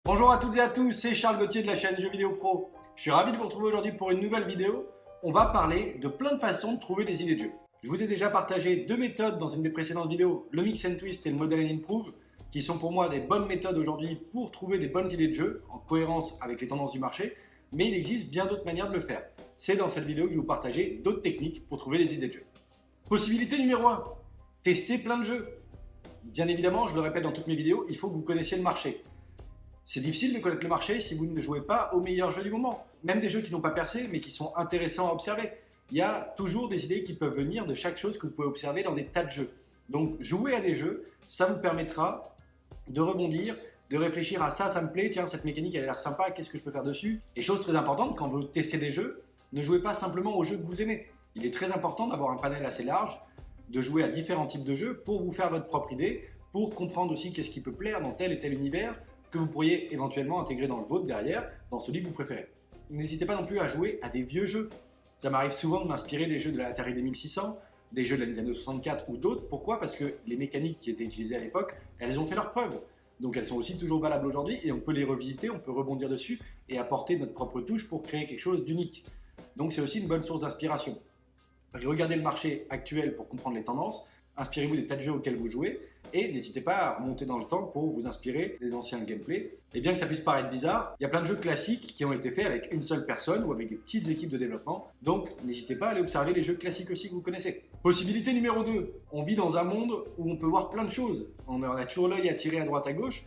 Bonjour à toutes et à tous, c'est Charles Gauthier de la chaîne Jeux Vidéo Pro. Je suis ravi de vous retrouver aujourd'hui pour une nouvelle vidéo. On va parler de plein de façons de trouver des idées de jeux. Je vous ai déjà partagé deux méthodes dans une des précédentes vidéos, le Mix and Twist et le Model and Improve, qui sont pour moi des bonnes méthodes aujourd'hui pour trouver des bonnes idées de jeux en cohérence avec les tendances du marché, mais il existe bien d'autres manières de le faire. C'est dans cette vidéo que je vais vous partager d'autres techniques pour trouver des idées de jeux. Possibilité numéro 1, tester plein de jeux. Bien évidemment, je le répète dans toutes mes vidéos, il faut que vous connaissiez le marché. C'est difficile de connaître le marché si vous ne jouez pas aux meilleurs jeux du moment. Même des jeux qui n'ont pas percé, mais qui sont intéressants à observer. Il y a toujours des idées qui peuvent venir de chaque chose que vous pouvez observer dans des tas de jeux. Donc, jouer à des jeux, ça vous permettra de rebondir, de réfléchir à ça me plaît, tiens, cette mécanique, elle a l'air sympa, qu'est-ce que je peux faire dessus? Et chose très importante, quand vous testez des jeux, ne jouez pas simplement aux jeux que vous aimez. Il est très important d'avoir un panel assez large, de jouer à différents types de jeux pour vous faire votre propre idée, pour comprendre aussi qu'est-ce qui peut plaire dans tel et tel univers, que vous pourriez éventuellement intégrer dans le vôtre derrière, dans celui que vous préférez. N'hésitez pas non plus à jouer à des vieux jeux. Ça m'arrive souvent de m'inspirer des jeux de la Atari 2600, des jeux de la Nintendo 64 ou d'autres. Pourquoi? Parce que les mécaniques qui étaient utilisées à l'époque, elles ont fait leurs preuves. Donc elles sont aussi toujours valables aujourd'hui et on peut les revisiter, on peut rebondir dessus et apporter notre propre touche pour créer quelque chose d'unique. Donc c'est aussi une bonne source d'inspiration. Regardez le marché actuel pour comprendre les tendances, inspirez-vous des tas de jeux auxquels vous jouez et n'hésitez pas à remonter dans le temps pour vous inspirer des anciens gameplays. Et bien que ça puisse paraître bizarre, il y a plein de jeux classiques qui ont été faits avec une seule personne ou avec des petites équipes de développement. Donc n'hésitez pas à aller observer les jeux classiques aussi que vous connaissez. Possibilité numéro 2, on vit dans un monde où on peut voir plein de choses. On a toujours l'œil attiré à droite à gauche.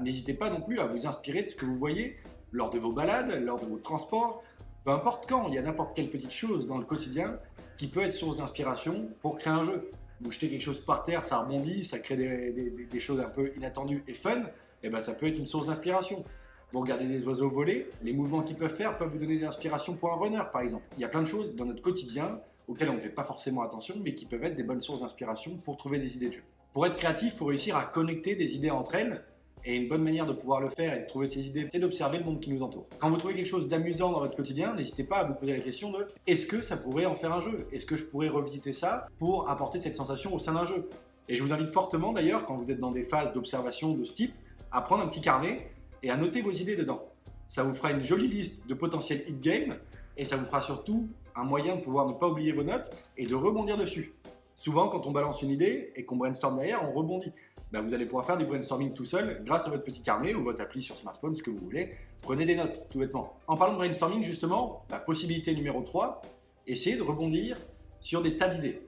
N'hésitez pas non plus à vous inspirer de ce que vous voyez lors de vos balades, lors de vos transports. Peu importe quand, il y a n'importe quelle petite chose dans le quotidien qui peut être source d'inspiration pour créer un jeu. Vous jetez quelque chose par terre, ça rebondit, ça crée des choses un peu inattendues et fun, et ça peut être une source d'inspiration. Vous regardez des oiseaux voler, les mouvements qu'ils peuvent faire peuvent vous donner des inspirations pour un runner par exemple. Il y a plein de choses dans notre quotidien auxquelles on ne fait pas forcément attention, mais qui peuvent être des bonnes sources d'inspiration pour trouver des idées de jeu. Pour être créatif, il faut réussir à connecter des idées entre elles, et une bonne manière de pouvoir le faire et de trouver ces idées, c'est d'observer le monde qui nous entoure. Quand vous trouvez quelque chose d'amusant dans votre quotidien, n'hésitez pas à vous poser la question de est-ce que ça pourrait en faire un jeu? Est-ce que je pourrais revisiter ça pour apporter cette sensation au sein d'un jeu? Et je vous invite fortement d'ailleurs, quand vous êtes dans des phases d'observation de ce type, à prendre un petit carnet et à noter vos idées dedans. Ça vous fera une jolie liste de potentiels hit games et ça vous fera surtout un moyen de pouvoir ne pas oublier vos notes et de rebondir dessus. Souvent, quand on balance une idée et qu'on brainstorm derrière, on rebondit. Vous allez pouvoir faire du brainstorming tout seul grâce à votre petit carnet ou votre appli sur smartphone, ce que vous voulez. Prenez des notes, tout bêtement. En parlant de brainstorming, justement, possibilité numéro 3, essayez de rebondir sur des tas d'idées.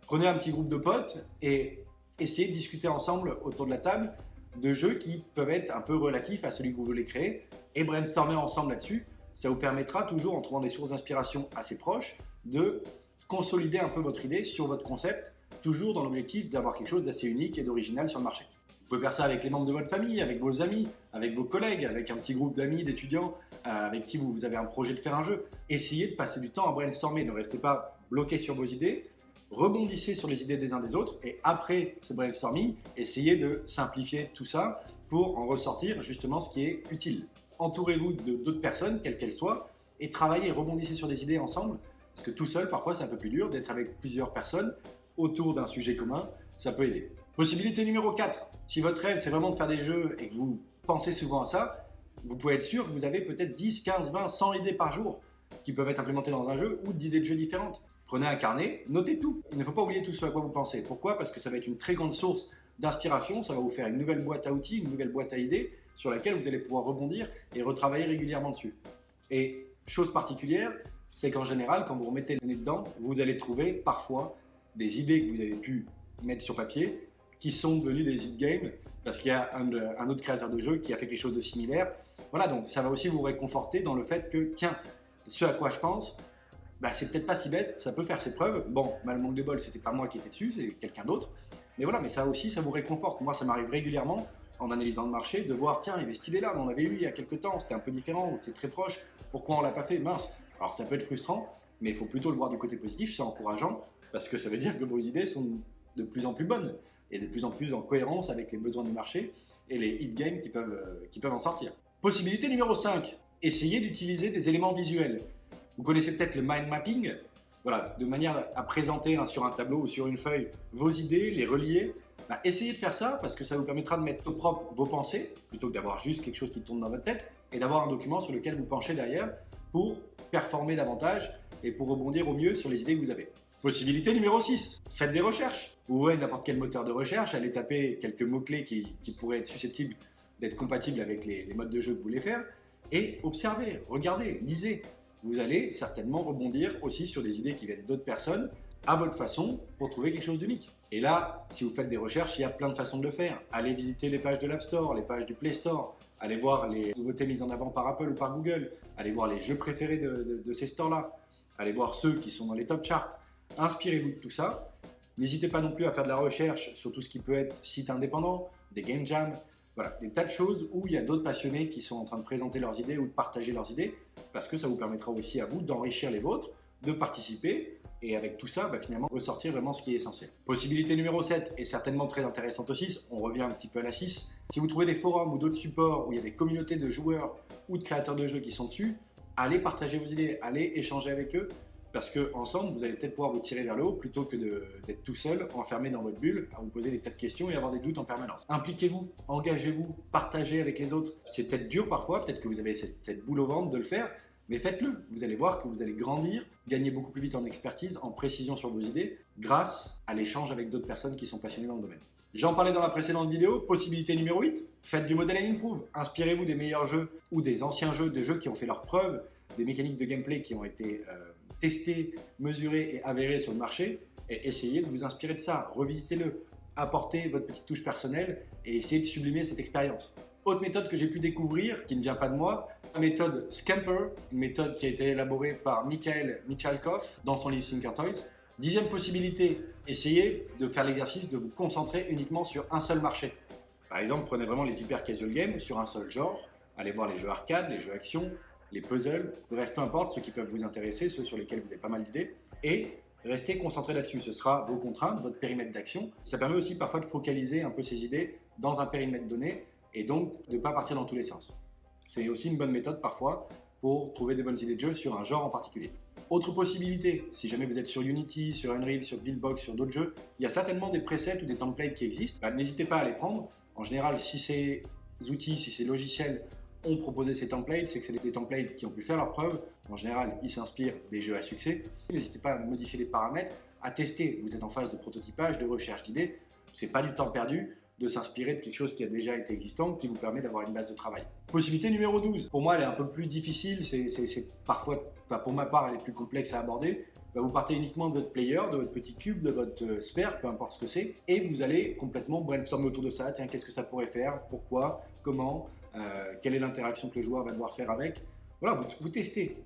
Prenez un petit groupe de potes et essayez de discuter ensemble autour de la table de jeux qui peuvent être un peu relatifs à celui que vous voulez créer et brainstormer ensemble là-dessus. Ça vous permettra toujours, en trouvant des sources d'inspiration assez proches, de consolider un peu votre idée sur votre concept, toujours dans l'objectif d'avoir quelque chose d'assez unique et d'original sur le marché. Vous pouvez faire ça avec les membres de votre famille, avec vos amis, avec vos collègues, avec un petit groupe d'amis, d'étudiants avec qui vous avez un projet de faire un jeu. Essayez de passer du temps à brainstormer, ne restez pas bloqué sur vos idées, rebondissez sur les idées des uns des autres et après ce brainstorming, essayez de simplifier tout ça pour en ressortir justement ce qui est utile. Entourez-vous d'autres personnes, quelles qu'elles soient, et travaillez, rebondissez sur des idées ensemble, parce que tout seul, parfois, c'est un peu plus dur d'être avec plusieurs personnes autour d'un sujet commun, ça peut aider. Possibilité numéro 4, si votre rêve c'est vraiment de faire des jeux et que vous pensez souvent à ça, vous pouvez être sûr que vous avez peut-être 10, 15, 20, 100 idées par jour qui peuvent être implémentées dans un jeu ou d'idées de jeux différentes. Prenez un carnet, notez tout. Il ne faut pas oublier tout ce à quoi vous pensez. Pourquoi? Parce que ça va être une très grande source d'inspiration, ça va vous faire une nouvelle boîte à outils, une nouvelle boîte à idées sur laquelle vous allez pouvoir rebondir et retravailler régulièrement dessus. Et chose particulière, c'est qu'en général, quand vous remettez le nez dedans, vous allez trouver parfois des idées que vous avez pu mettre sur papier qui sont devenues des hit games parce qu'il y a un autre créateur de jeu qui a fait quelque chose de similaire. Voilà, donc ça va aussi vous réconforter dans le fait que, tiens, ce à quoi je pense, c'est peut-être pas si bête, ça peut faire ses preuves. Bon, le manque de bol, c'était pas moi qui étais dessus, c'est quelqu'un d'autre. Mais voilà, mais ça aussi, ça vous réconforte. Moi, ça m'arrive régulièrement, en analysant le marché, de voir, tiens, il y avait cette idée-là, mais on avait eu il y a quelques temps, c'était un peu différent, ou c'était très proche, pourquoi on l'a pas fait? Mince. Alors ça peut être frustrant, mais il faut plutôt le voir du côté positif, c'est encourageant, parce que ça veut dire que vos idées sont de plus en plus bonnes et de plus en plus en cohérence avec les besoins du marché et les hit games qui peuvent en sortir. Possibilité numéro 5, essayez d'utiliser des éléments visuels. Vous connaissez peut-être le mind mapping, voilà, de manière à présenter sur un tableau ou sur une feuille vos idées, les relier Essayez de faire ça parce que ça vous permettra de mettre au propre vos pensées plutôt que d'avoir juste quelque chose qui tourne dans votre tête et d'avoir un document sur lequel vous penchez derrière pour performer davantage et pour rebondir au mieux sur les idées que vous avez. Possibilité numéro 6, faites des recherches. Ouvrez n'importe quel moteur de recherche, allez taper quelques mots-clés qui pourraient être susceptibles d'être compatibles avec les modes de jeu que vous voulez faire et observez, regardez, lisez. Vous allez certainement rebondir aussi sur des idées qui viennent d'autres personnes à votre façon pour trouver quelque chose d'unique. Et là, si vous faites des recherches, il y a plein de façons de le faire. Allez visiter les pages de l'App Store, les pages du Play Store, allez voir les nouveautés mises en avant par Apple ou par Google, allez voir les jeux préférés de ces stores-là, allez voir ceux qui sont dans les top charts. Inspirez-vous de tout ça. N'hésitez pas non plus à faire de la recherche sur tout ce qui peut être site indépendant, des game jams, voilà, des tas de choses où il y a d'autres passionnés qui sont en train de présenter leurs idées ou de partager leurs idées, parce que ça vous permettra aussi à vous d'enrichir les vôtres, de participer, et avec tout ça, finalement, ressortir vraiment ce qui est essentiel. Possibilité numéro 7 est certainement très intéressante aussi, on revient un petit peu à la 6. Si vous trouvez des forums ou d'autres supports où il y a des communautés de joueurs ou de créateurs de jeux qui sont dessus, allez partager vos idées, allez échanger avec eux, parce qu'ensemble, vous allez peut-être pouvoir vous tirer vers le haut plutôt que d'être tout seul, enfermé dans votre bulle, à vous poser des tas de questions et avoir des doutes en permanence. Impliquez-vous, engagez-vous, partagez avec les autres. C'est peut-être dur parfois, peut-être que vous avez cette boule au ventre de le faire, mais faites-le. Vous allez voir que vous allez grandir, gagner beaucoup plus vite en expertise, en précision sur vos idées, grâce à l'échange avec d'autres personnes qui sont passionnées dans le domaine. J'en parlais dans la précédente vidéo, possibilité numéro 8, faites du model and improve. Inspirez-vous des meilleurs jeux ou des anciens jeux, des jeux qui ont fait leurs preuves, des mécaniques de gameplay qui ont été testées, mesurées et avérées sur le marché, et essayez de vous inspirer de ça, revisitez-le, apportez votre petite touche personnelle et essayez de sublimer cette expérience. Autre méthode que j'ai pu découvrir, qui ne vient pas de moi, la méthode Scamper, une méthode qui a été élaborée par Mikhail Michalkov dans son livre Thinker Toys. 10e possibilité, essayez de faire l'exercice de vous concentrer uniquement sur un seul marché. Par exemple, prenez vraiment les hyper casual games sur un seul genre, allez voir les jeux arcade, les jeux action, les puzzles, bref, peu importe, ceux qui peuvent vous intéresser, ceux sur lesquels vous avez pas mal d'idées, et restez concentré là-dessus. Ce sera vos contraintes, votre périmètre d'action. Ça permet aussi parfois de focaliser un peu ces idées dans un périmètre donné et donc de ne pas partir dans tous les sens. C'est aussi une bonne méthode parfois pour trouver des bonnes idées de jeu sur un genre en particulier. Autre possibilité, si jamais vous êtes sur Unity, sur Unreal, sur Buildbox, sur d'autres jeux, il y a certainement des presets ou des templates qui existent. N'hésitez pas à les prendre. En général, si ces outils, si ces logiciels ont proposé ces templates, c'est que c'est des templates qui ont pu faire leurs preuves. En général, ils s'inspirent des jeux à succès. N'hésitez pas à modifier les paramètres, à tester. Vous êtes en phase de prototypage, de recherche d'idées. C'est pas du temps perdu de s'inspirer de quelque chose qui a déjà été existant, qui vous permet d'avoir une base de travail. Possibilité numéro 12. Pour moi, elle est un peu plus difficile. C'est parfois, pour ma part, elle est plus complexe à aborder. Vous partez uniquement de votre player, de votre petit cube, de votre sphère, peu importe ce que c'est, et vous allez complètement brainstormer autour de ça. Tiens, qu'est-ce que ça pourrait faire? Pourquoi? Comment? Quelle est l'interaction que le joueur va devoir faire avec? Voilà, vous testez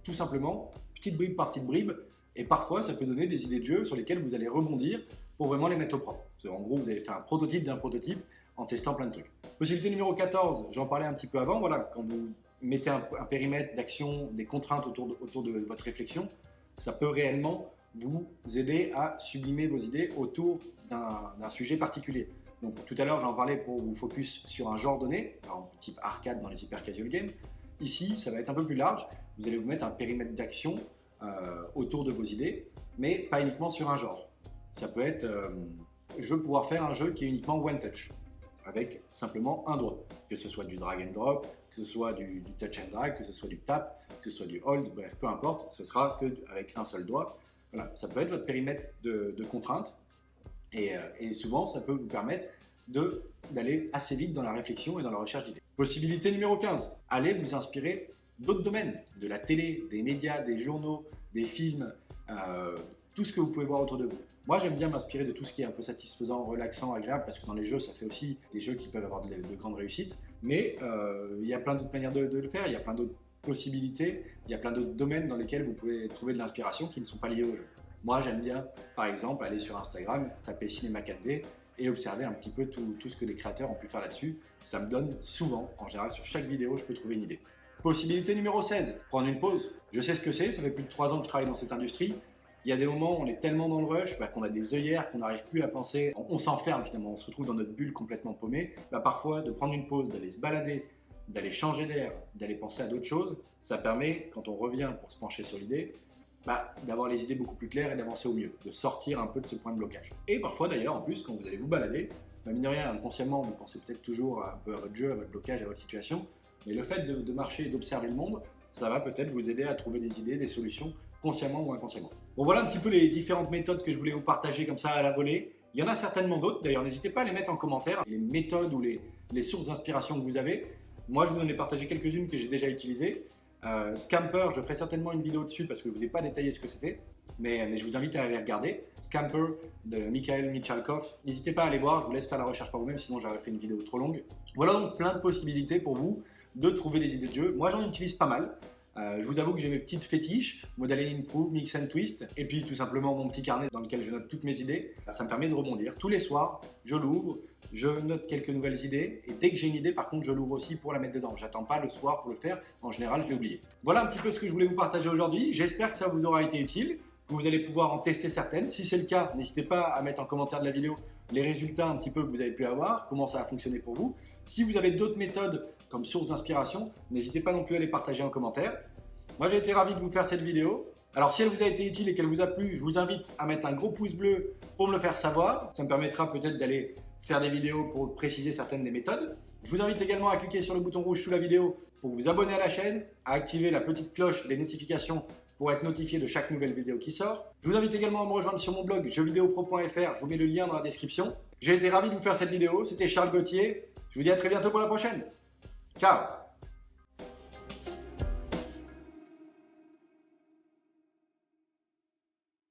tout simplement, petite bribe par petite bribe, et parfois ça peut donner des idées de jeu sur lesquelles vous allez rebondir pour vraiment les mettre au propre. En gros, vous allez faire un prototype d'un prototype en testant plein de trucs. Possibilité numéro 14, j'en parlais un petit peu avant, voilà, quand vous mettez un périmètre d'action, des contraintes autour de votre réflexion, ça peut réellement vous aider à sublimer vos idées autour d'un sujet particulier. Donc tout à l'heure, j'en parlais pour vous focus sur un genre donné, par exemple type arcade dans les hyper casual games. Ici, ça va être un peu plus large. Vous allez vous mettre un périmètre d'action autour de vos idées, mais pas uniquement sur un genre. Ça peut être, je veux pouvoir faire un jeu qui est uniquement one touch, avec simplement un doigt. Que ce soit du drag and drop, que ce soit du touch and drag, que ce soit du tap, que ce soit du hold, bref, peu importe, ce sera qu'avec un seul doigt. Voilà, ça peut être votre périmètre de contrainte. Et souvent, ça peut vous permettre d'aller assez vite dans la réflexion et dans la recherche d'idées. Possibilité numéro 15, allez vous inspirer d'autres domaines, de la télé, des médias, des journaux, des films, tout ce que vous pouvez voir autour de vous. Moi, j'aime bien m'inspirer de tout ce qui est un peu satisfaisant, relaxant, agréable, parce que dans les jeux, ça fait aussi des jeux qui peuvent avoir de grandes réussites. Mais il y a plein d'autres manières de le faire, il y a plein d'autres possibilités, il y a plein d'autres domaines dans lesquels vous pouvez trouver de l'inspiration qui ne sont pas liés au jeu. Moi, j'aime bien, par exemple, aller sur Instagram, taper Cinéma 4D et observer un petit peu tout ce que les créateurs ont pu faire là-dessus. Ça me donne souvent, en général, sur chaque vidéo, je peux trouver une idée. Possibilité numéro 16, prendre une pause. Je sais ce que c'est, ça fait plus de 3 ans que je travaille dans cette industrie. Il y a des moments où on est tellement dans le rush qu'on a des œillères, qu'on n'arrive plus à penser. On s'enferme finalement, on se retrouve dans notre bulle complètement paumée. Parfois, de prendre une pause, d'aller se balader, d'aller changer d'air, d'aller penser à d'autres choses, ça permet, quand on revient pour se pencher sur l'idée, d'avoir les idées beaucoup plus claires et d'avancer au mieux, de sortir un peu de ce point de blocage. Et parfois d'ailleurs, en plus, quand vous allez vous balader, mine de rien, inconsciemment, vous pensez peut-être toujours un peu à votre jeu, à votre blocage, à votre situation, mais le fait de marcher et d'observer le monde, ça va peut-être vous aider à trouver des idées, des solutions, consciemment ou inconsciemment. Bon, voilà un petit peu les différentes méthodes que je voulais vous partager comme ça à la volée. Il y en a certainement d'autres, d'ailleurs n'hésitez pas à les mettre en commentaire, les méthodes ou les sources d'inspiration que vous avez. Moi je vous en ai partagé quelques-unes que j'ai déjà utilisées. Scamper, je ferai certainement une vidéo dessus parce que je ne vous ai pas détaillé ce que c'était, mais je vous invite à aller regarder. Scamper de Mikhail Michalkov. N'hésitez pas à aller voir, je vous laisse faire la recherche par vous-même, sinon j'aurais fait une vidéo trop longue. Voilà donc plein de possibilités pour vous de trouver des idées de jeu. Moi j'en utilise pas mal. Je vous avoue que j'ai mes petites fétiches, Modeling Improve, Mix and Twist, et puis tout simplement mon petit carnet dans lequel je note toutes mes idées. Ça me permet de rebondir. Tous les soirs, je l'ouvre, je note quelques nouvelles idées, et dès que j'ai une idée, par contre, je l'ouvre aussi pour la mettre dedans. J'attends pas le soir pour le faire, en général, je l'ai oublié. Voilà un petit peu ce que je voulais vous partager aujourd'hui. J'espère que ça vous aura été utile, que vous allez pouvoir en tester certaines. Si c'est le cas, n'hésitez pas à mettre en commentaire de la vidéo les résultats un petit peu que vous avez pu avoir, comment ça a fonctionné pour vous. Si vous avez d'autres méthodes comme source d'inspiration, n'hésitez pas non plus à les partager en commentaire. Moi j'ai été ravi de vous faire cette vidéo. Alors si elle vous a été utile et qu'elle vous a plu, je vous invite à mettre un gros pouce bleu pour me le faire savoir. Ça me permettra peut-être d'aller faire des vidéos pour préciser certaines des méthodes. Je vous invite également à cliquer sur le bouton rouge sous la vidéo pour vous abonner à la chaîne, à activer la petite cloche des notifications pour être notifié de chaque nouvelle vidéo qui sort. Je vous invite également à me rejoindre sur mon blog jeuxvideopro.fr, je vous mets le lien dans la description. J'ai été ravi de vous faire cette vidéo, c'était Charles Gauthier. Je vous dis à très bientôt pour la prochaine. Ciao!